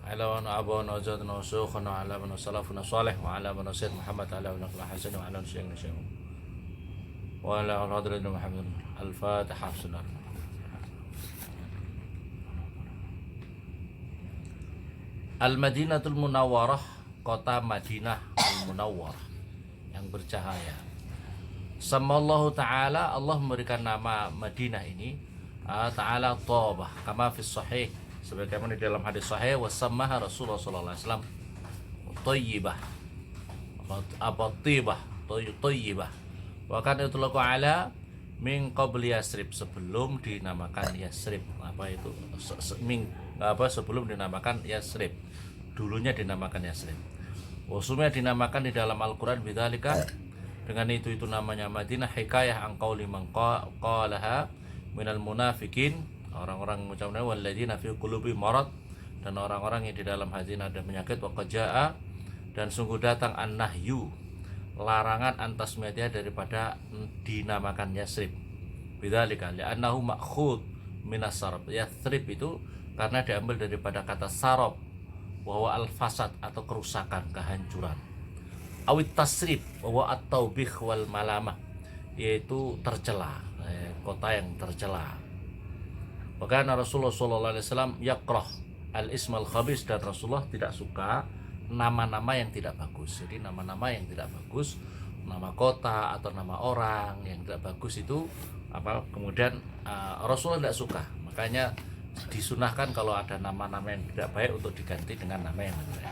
على من أبونا وجدنا وشيوخنا وعلى من سلفنا صالح وعلى من سيد محمد على من أخلاق حسن وعلى من شيخنا شيخ وعلى حضرة محمد الفاتحة بسم Al-Madinatul Munawwarah, kota Madinah Al-Munawwarah yang bercahaya. Samallahu ta'ala, Allah memberikan nama Madinah ini ta'ala Thabah, kama fis sahih, sebagaimana di dalam hadis sahih, wasammaha Rasulullah sallallahu alaihi wasallam Thayyibah, apa Thibah, Thayyibah. Wa kana yutlaqu ala min qabli Yasrib, sebelum dinamakan Yasrib. Apa itu? Sebelum dinamakan Yasrib. Dulunya dinamakan Yasrib. Wasumnya dinamakan di dalam Al-Qur'an bidzalika, dengan itu namanya Madinah, hikayah an qauli man qalaha minal munafikin, orang-orang mengucapkan walladzina fi qulubi marad, dan orang-orang yang di dalam hati ada penyakit, wa qajaa, dan sungguh datang an-nahyu, larangan antasmiyah daripada dinamakan Yasrib. Bidzalika li'annahu ma'khud minas sarab. Yasrib itu karena diambil daripada kata sarab, bahwa al-fasad atau kerusakan, kehancuran. Awit tasrib, bahwa at-taubih wal malamah, yaitu tercela, kota yang tercela. Bahkan Rasulullah SAW yakrah al-ismal khabis, dan Rasulullah tidak suka nama-nama yang tidak bagus. Jadi nama-nama yang tidak bagus, nama kota atau nama orang yang tidak bagus itu kemudian Rasulullah tidak suka. Makanya disunahkan kalau ada nama-nama yang tidak baik untuk diganti dengan nama yang baik.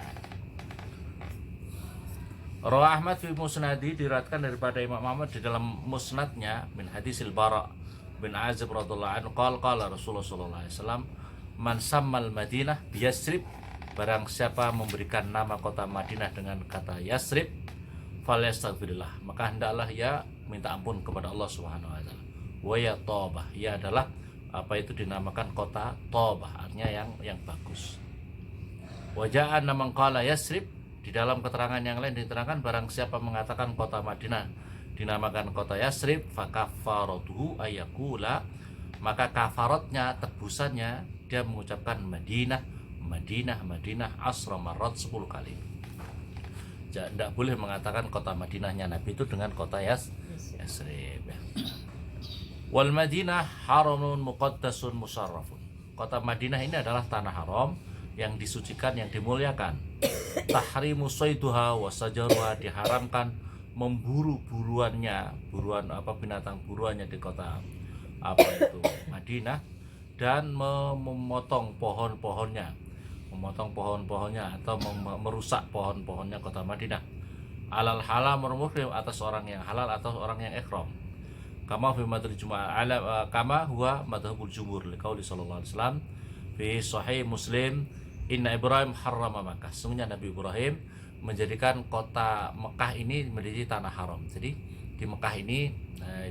Rawah Ahmad fi Musnadi, diriwayatkan daripada Imam Ahmad di dalam musnadnya min hadisil Bara bin Azib radhiyallahu anhu qala Rasulullah sallallahu alaihi wasallam man sammal Madinah bi Yasrib, barang siapa memberikan nama kota Madinah dengan kata Yasrib, falyastaghfirullah, maka hendaklah ia minta ampun kepada Allah Subhanahu wa taala. Wa ya Thabah, ia adalah itu dinamakan kota Thabah, artinya yang bagus. Waja'an man qala Yasrib, di dalam keterangan yang lain diterangkan barang siapa mengatakan kota Madinah dinamakan kota Yasrib, fakaffaratuhu ayakula, maka kafaratnya, tebusannya, dia mengucapkan Madinah, Madinah, Madinah asra marrat, 10 kali. Tidak boleh mengatakan kota Madinahnya Nabi itu dengan kota Yasrib. Wal Madinah haramun muqaddasun musarrafun, kota Madinah ini adalah tanah haram yang disucikan, yang dimuliakan. Tahrimu sayduha wa sajaruha, diharamkan memburu buruan binatang buruannya di kota Madinah, dan memotong pohon-pohonnya atau merusak pohon-pohonnya kota Madinah. Alal halal muhrim, atas orang yang halal atau orang yang ihram. Kama fi madhhab kama huwa madhhabul jumhur liqauli sallallahu alaihi wasallam fi sahih Muslim, inna Ibrahim harrama Makkah, sesungguhnya Nabi Ibrahim menjadikan kota Mekah ini menjadi tanah haram. Jadi di Mekah ini,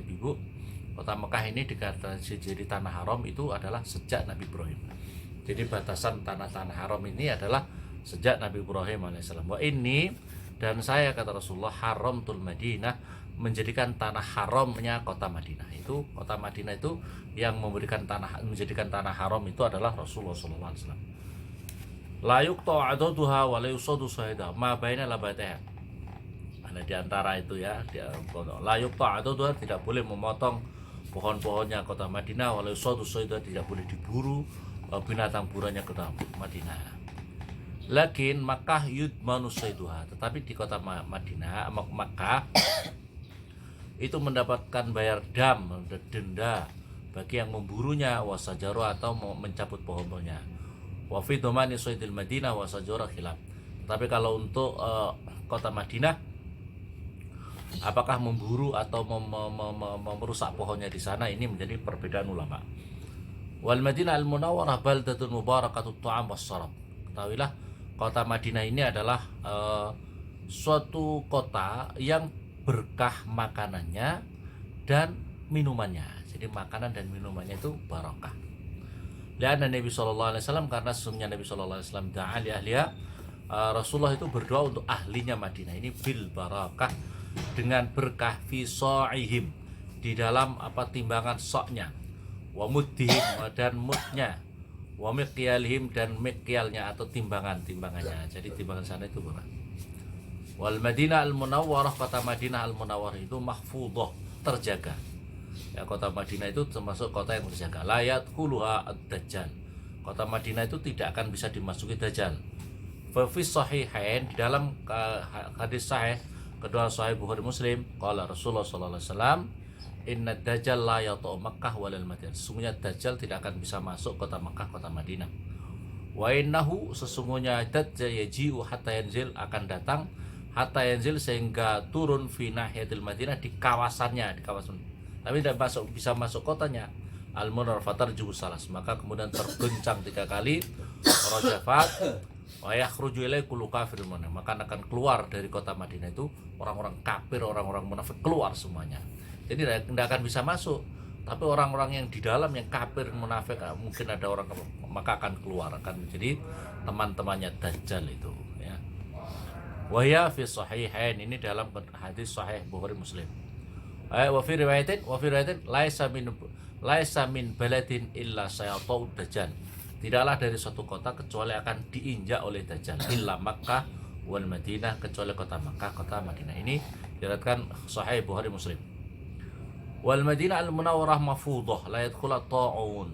Ibu, kota Mekah ini dikatakan jadi tanah haram itu adalah sejak Nabi Ibrahim. Jadi batasan tanah-tanah haram ini adalah sejak Nabi Ibrahim alaihissalam. Wa ini, dan saya, kata Rasulullah, haramtul Madinah, menjadikan tanah haramnya kota Madinah. Itu kota Madinah itu yang menjadikan tanah haram itu adalah Rasulullah sallallahu alaihi wasallam. La yuqta adaduha wa la yusadu sahida ma baina labataha. Ada di antara itu ya, la yuqta adaduha, tidak boleh memotong pohon-pohonnya kota Madinah, wa la yusadu sahida, tidak boleh diburu binatang buruannya kota Madinah. Lakin Makkah yudmanu sayduha, tetapi di kota Madinah, Makkah itu mendapatkan bayar denda bagi yang memburunya, wasajaru, atau mencabut pohon-pohonnya. Wa fi dhamani saydil Madinah wasajara khilaf. Tapi kalau untuk kota Madinah, apakah memburu atau merusak pohonnya di sana, ini menjadi perbedaan ulama. Wal Madinah al-Munawwarah baldatun mubarakatut ta'am was-sarab. Ketahuilah kota Madinah ini adalah suatu kota yang berkah makanannya dan minumannya. Jadi makanan dan minumannya itu barakah. Lianna Nabi sallallahu alaihi wasallam, karena sesungguhnya Nabi sallallahu alaihi wasallam da'a li ahliha, Rasulullah itu berdoa untuk ahlinya Madinah ini bil barakah, dengan berkah, fi sa'ihim, di dalam timbangan soknya, wa muddihim, dan mudnya, wa miqyalihim, dan miqyalnya atau timbangannya. Jadi timbangan sana itu berapa? Wal Madinah al-Munawwarah, kota Madinah al-Munawwarah itu mahfudhah, terjaga. Ya, kota Madinah itu termasuk kota yang terjaga. La yadkhuluha ad-dajjal. Kota Madinah itu tidak akan bisa dimasuki dajjal. Fa fi sahihain, di dalam hadis sahih kedua sahih Bukhari Muslim, qala Rasulullah sallallahu alaihi wasallam, inna dajjal la yata'u Makkah walal Madinah. Sesungguhnya dajjal tidak akan bisa masuk kota Makkah, kota Madinah. Wa innahu, sesungguhnya dajjal yaji'u hatta yanzil, akan datang hatta yanzil, sehingga turun fi nahiyatil Madinah, di kawasannya, di kawasan, tapi tidak bisa masuk kotanya. Al-munar fatarju salas, maka kemudian terguncang 3 kali, rajafat wa yakhruju ilai kullu kafir, maka akan keluar dari kota Madinah itu orang-orang kafir, orang-orang munafik, keluar semuanya. Jadi tidak akan bisa masuk, tapi orang-orang yang di dalam, yang kafir munafik, mungkin ada orang, maka akan keluar, akan menjadi teman-temannya dajjal itu, ya. Wahya fi sahihain, ini dalam hadis sahih Bukhari Muslim. Wa fi riwayatin laisa min baladin illa sayatau dajjal. Tidaklah dari suatu kota kecuali akan diinjak oleh dajjal, illa Makkah wal Madinah, kecuali kota Makkah, kota Madinah. Ini diriwayatkan sahih Bukhari Muslim. Wal Madinah al-Munawwarah mafudhah la yadkhulu ta'un.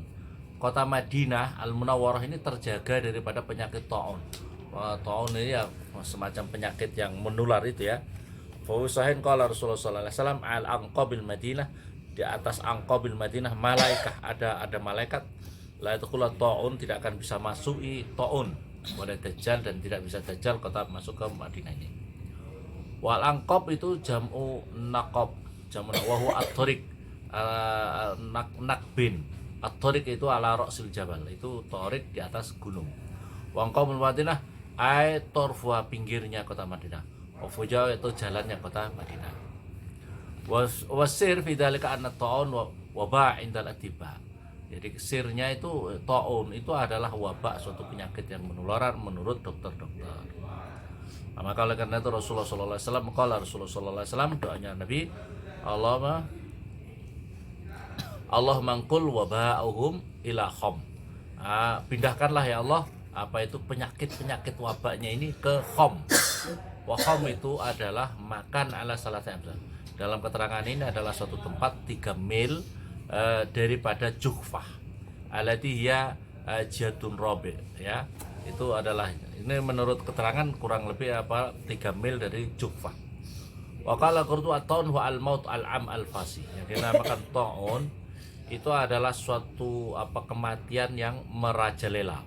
Kota Madinah al-Munawwarah ini terjaga daripada penyakit ta'un. Ta'un ini ya semacam penyakit yang menular itu, ya. Fawasahin qala Rasulullah sallallahu alaihi wasallam al-anqabil Madinah, di atas anqabil Madinah malaikah, ada malaikat, la yadkhulu ta'un, tidak akan bisa masuk ta'un kepada dajjal, dan tidak bisa dajjal kota masuk ke Madinah ini. Wal anqab itu jam'u naqab, jam'u wa huwa at-tariq, nakbin. At-tariq itu ala ra'sil jabal, itu tariq di atas gunung. Wa anqabul Madinah ay torfuha, pinggirnya kota Madinah. Wafuja itu jalannya kota Madinah. Wasir fi dzalika anna ta'un waba' indal atiba. Jadi sirnya itu ta'un itu adalah wabak, suatu penyakit yang menular menurut dokter-dokter. Nah, maka oleh karena itu Rasulullah sallallahu alaihi wasallam, qala Rasulullah sallallahu alaihi wasallam, doanya Nabi, Allah mangkul waba'uhum ila khom. Pindahkanlah ya Allah apa itu penyakit wabaknya ini ke khom. Wa khom itu adalah makan ala salatah. Dalam keterangan ini adalah suatu tempat 3 mil daripada Juhfah, alati hiya jadun robe, ya. Itu adalah, ini menurut keterangan kurang lebih 3 mil dari Juhfah. Wa qala qurtu at-taun wa al-maut al-am al-fasi. Yang dinamakan taun itu adalah suatu kematian yang merajalela.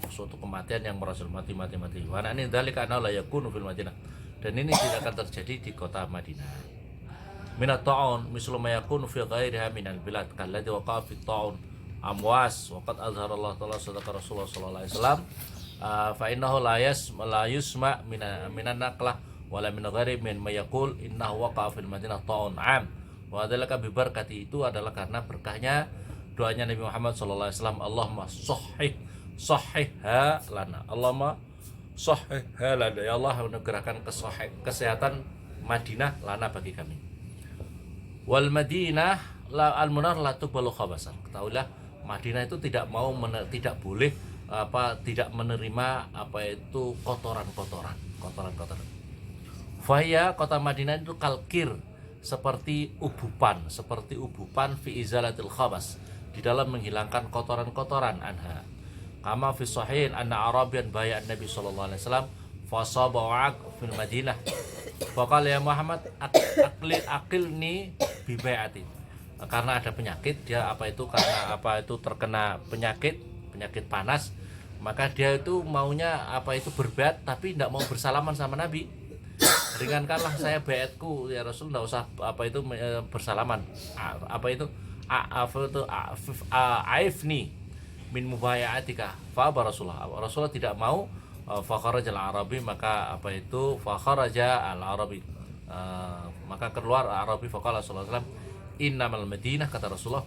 Suatu kematian yang merajalela, mati. Wa ini dzalika anna la yakunu fil Madinah. Dan ini tidak akan terjadi di kota Madinah. Minat ta'un mislu ma yakunu fi ghairiha minal bilad kalladzi waqa'a fi ta'un amwas wa qad azhara Allah ta'ala sadaqa Rasulullah sallallahu alaihi wasallam fa innahu la yusma minan naqlah wala min ghairi min ma yaqul innahu waqa'a fil Madinah ta'un am. Wa dzalika bi barakati, itu adalah karena berkahnya doanya Nabi Muhammad sallallahu alaihi wasallam, Allahumma sahihha lana, Allahumma sahihha lana, ya Allah menegakkan kesehatan Madinah lana bagi kami. Wal Madinah al-munar la tuqbalu khabasan. Ketahuilah Madinah itu tidak boleh tidak menerima itu kotoran. Fahya, kota Madinah itu kalkir, seperti ubupan fi izalatil khabas, di dalam menghilangkan kotoran-kotoran anha. Kama fi sahihin anna Arabian bay'an Nabi sallallahu alaihi wasallam fasaba'ak fil Madinah. Faqala ya Muhammad aqilni bi bai'ati. Karena ada penyakit, dia karena terkena penyakit panas, maka dia itu maunya berbaiat tapi tidak mau bersalaman sama Nabi. Ringankanlah saya baiatku ya Rasul, tidak usah bersalaman. Aifni min mubayatika fa Rasulullah tidak mau. Fakharajal Arabi, maka fakharaja al Arabi, maka keluar Arabi. Faqala sallallahu alaihi wasallam innamal Madinah, kata Rasulullah,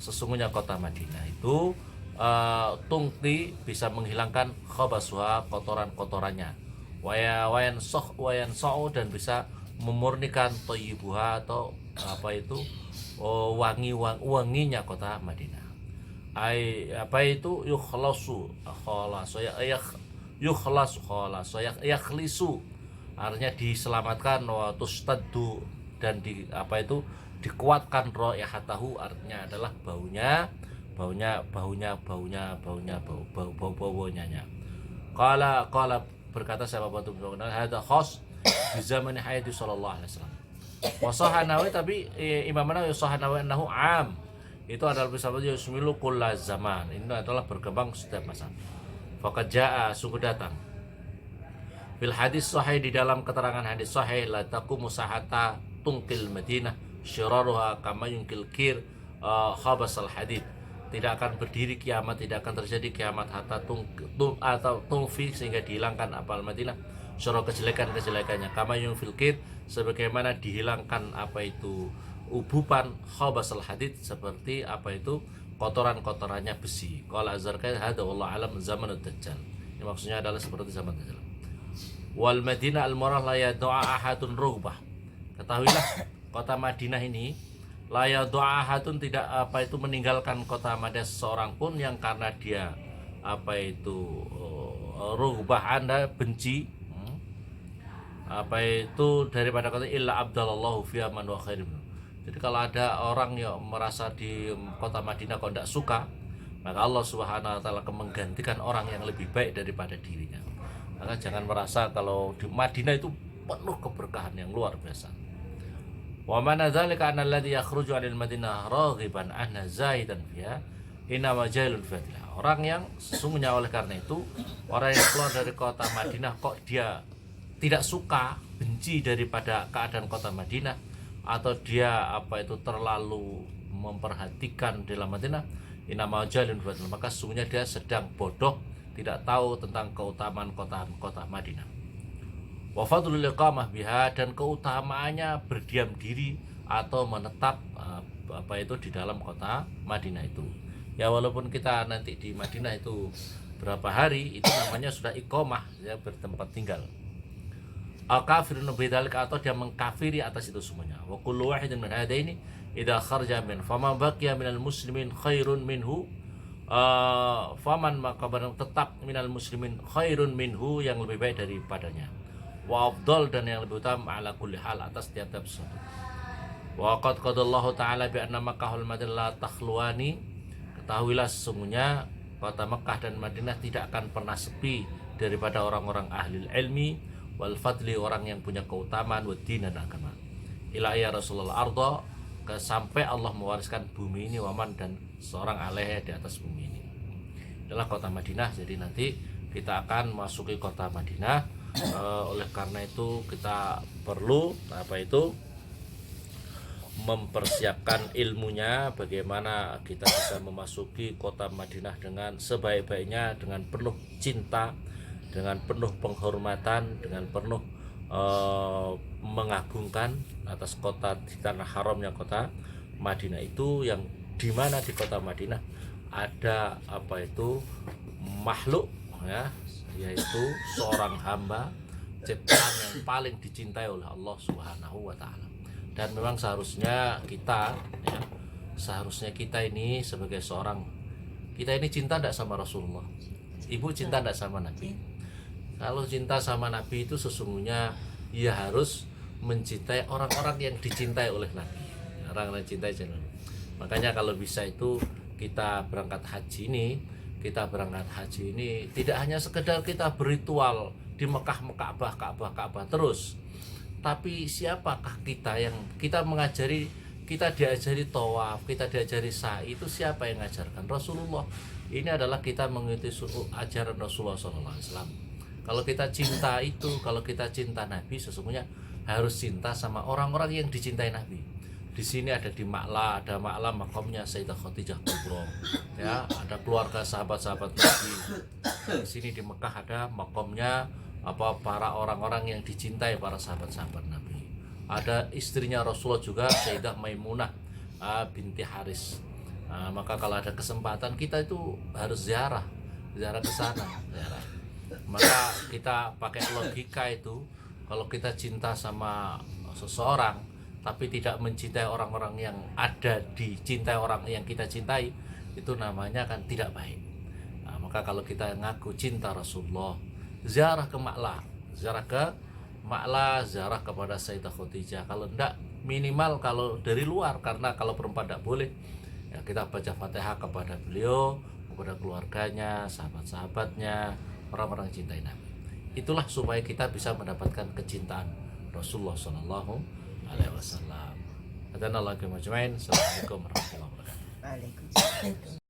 sesungguhnya kota Madinah itu tungti, bisa menghilangkan khabasuha, kotoran-kotorannya, wayan so'u, dan bisa memurnikan thayyibuha, atau wanginya kota Madinah. apa itu yukhlasu khalas yukhlasu khalas yakhlisu, artinya diselamatkan, wa tustaddu, dan di apa itu dikuatkan, raihatahu, artinya adalah baunya baunya. Qala berkata sahabat Batu bin hada khas di zaman hayati sallallahu alaihi wasallam. Wa sahanawi, tapi Imam Nawawi sahanawi annahu am, itu adalah bersabda yusmilu kulla zaman, ini adalah berkembang setiap masa. Faqad jaa, sungguh datang fil hadis sahih, di dalam keterangan hadis sahih, la taqumu sahata tungkil Madinah syiraruha kama yungkil kir khabasal hadid, tidak akan berdiri kiamat, tidak akan terjadi kiamat hatta atau tungfi, sehingga dihilangkan apal Madinah syarah kejelekannya, kama yungfil kir, sebagaimana dihilangkan apa itu ubupan khabasal hadid, seperti apa itu kotoran-kotorannya besi. Qala Azharqai hada wallahu alam zaman dajjal, ini maksudnya adalah seperti zaman dajjal. Wal Madinah al-Murah la yadu'a ahadun rugbah, ketahuilah kota Madinah ini la yadu'a ahadun, tidak apa itu meninggalkan kota Madinah seorang pun yang karena dia apa itu rugbah, Anda benci apa itu daripada kota, illa abdallahu fiha man wa khairim. Jadi kalau ada orang yang merasa di kota Madinah kok tidak suka, maka Allah Subhanahu wa taala akan menggantikan orang yang lebih baik daripada dirinya. Maka jangan merasa kalau di Madinah itu penuh keberkahan yang luar biasa. Wa man dzalika anna alladhi yakhruju 'anil Madinah raghiban anna zaidan fiha inna majalun fatiha. Orang yang sesungguhnya oleh karena itu, orang yang keluar dari kota Madinah kok dia tidak suka, benci daripada keadaan kota Madinah, atau dia apa itu terlalu memperhatikan dalam Madinah, inna majalun fatiha, maka sesungguhnya dia sedang bodoh, tidak tahu tentang keutamaan kota Madinah. Wa fadlul iqamah biha, dan keutamaannya berdiam diri atau menetap apa itu di dalam kota Madinah itu. Ya walaupun kita nanti di Madinah itu berapa hari, itu namanya sudah iqamah, ya, bertempat tinggal. Al-kafirun bidzalik, atau dia mengkafiri atas itu semuanya. Wa kullu wahidin min hadaini idza kharaja min faman baqiya minal muslimin khairun minhu, faman, maka barang tetap minal muslimin khairun minhu, yang lebih baik daripadanya, wa afdal, dan yang lebih utama, ala kulli hal, atas tiap-tiap sesuatu. Wa qad qadallahu ta'ala bi anna Makkah wal Madinah la takhluwani, ketahuilah sesungguhnya kota Mekah dan Madinah tidak akan pernah sepi daripada orang-orang ahli ilmi wal fadli, orang yang punya keutamaan, wa din, dan agama. Ila ya Rasulullah arda, sampai Allah mewariskan bumi ini, waman, dan seorang alaihi, di atas bumi ini. Adalah kota Madinah. Jadi nanti kita akan masuki kota Madinah. Oleh karena itu kita perlu apa itu mempersiapkan ilmunya, bagaimana kita bisa memasuki kota Madinah dengan sebaik-baiknya, dengan penuh cinta, dengan penuh penghormatan, dengan penuh mengagungkan atas kota di tanah haramnya kota Madinah itu, yang dimana di kota Madinah ada apa itu makhluk, ya, yaitu seorang hamba ciptaan yang paling dicintai oleh Allah Subhanahu wa taala. Dan memang seharusnya kita, ya, seharusnya kita ini sebagai seorang, kita ini cinta tidak sama Rasulullah, ibu cinta tidak sama Nabi. Kalau cinta sama Nabi itu sesungguhnya ia harus mencintai orang-orang yang dicintai oleh Nabi, orang yang cintai channel. Makanya kalau bisa itu kita berangkat haji ini tidak hanya sekedar kita berritual di Mekah Ka'bah terus, tapi siapakah kita yang kita mengajari, kita diajari tawaf, kita diajari sa'i, itu siapa yang mengajarkan? Rasulullah. Ini adalah kita mengikuti ajaran Rasulullah SAW. Kalau kita cinta itu, kalau kita cinta Nabi, sesungguhnya harus cinta sama orang-orang yang dicintai Nabi. Di sini ada di Ma'la, ada Ma'la makamnya Sayyidah Khadijah Kubra, ya, ada keluarga sahabat-sahabat Nabi. Di sini di Mekah ada makamnya para orang-orang yang dicintai, para sahabat-sahabat Nabi. Ada istrinya Rasulullah juga, Sayyidah Maimunah binti Haris. Maka kalau ada kesempatan kita itu harus ziarah ke sana, ziarah. Maka kita pakai logika itu, kalau kita cinta sama seseorang tapi tidak mencintai orang-orang yang ada dicintai orang yang kita cintai, itu namanya kan tidak baik. Nah, maka kalau kita ngaku cinta Rasulullah, ziarah ke Ma'la, ziarah kepada Sayyidah Khadijah. Kalau enggak, minimal kalau dari luar, karena kalau perempuan tidak boleh, ya kita baca Fatihah kepada beliau, kepada keluarganya, sahabat-sahabatnya, orang-orang cintai Nabi. Itulah supaya kita bisa mendapatkan kecintaan Rasulullah Shallallahu Alaihi Wasallam. Assalamualaikum warahmatullahi wabarakatuh. Waalaikumsalam.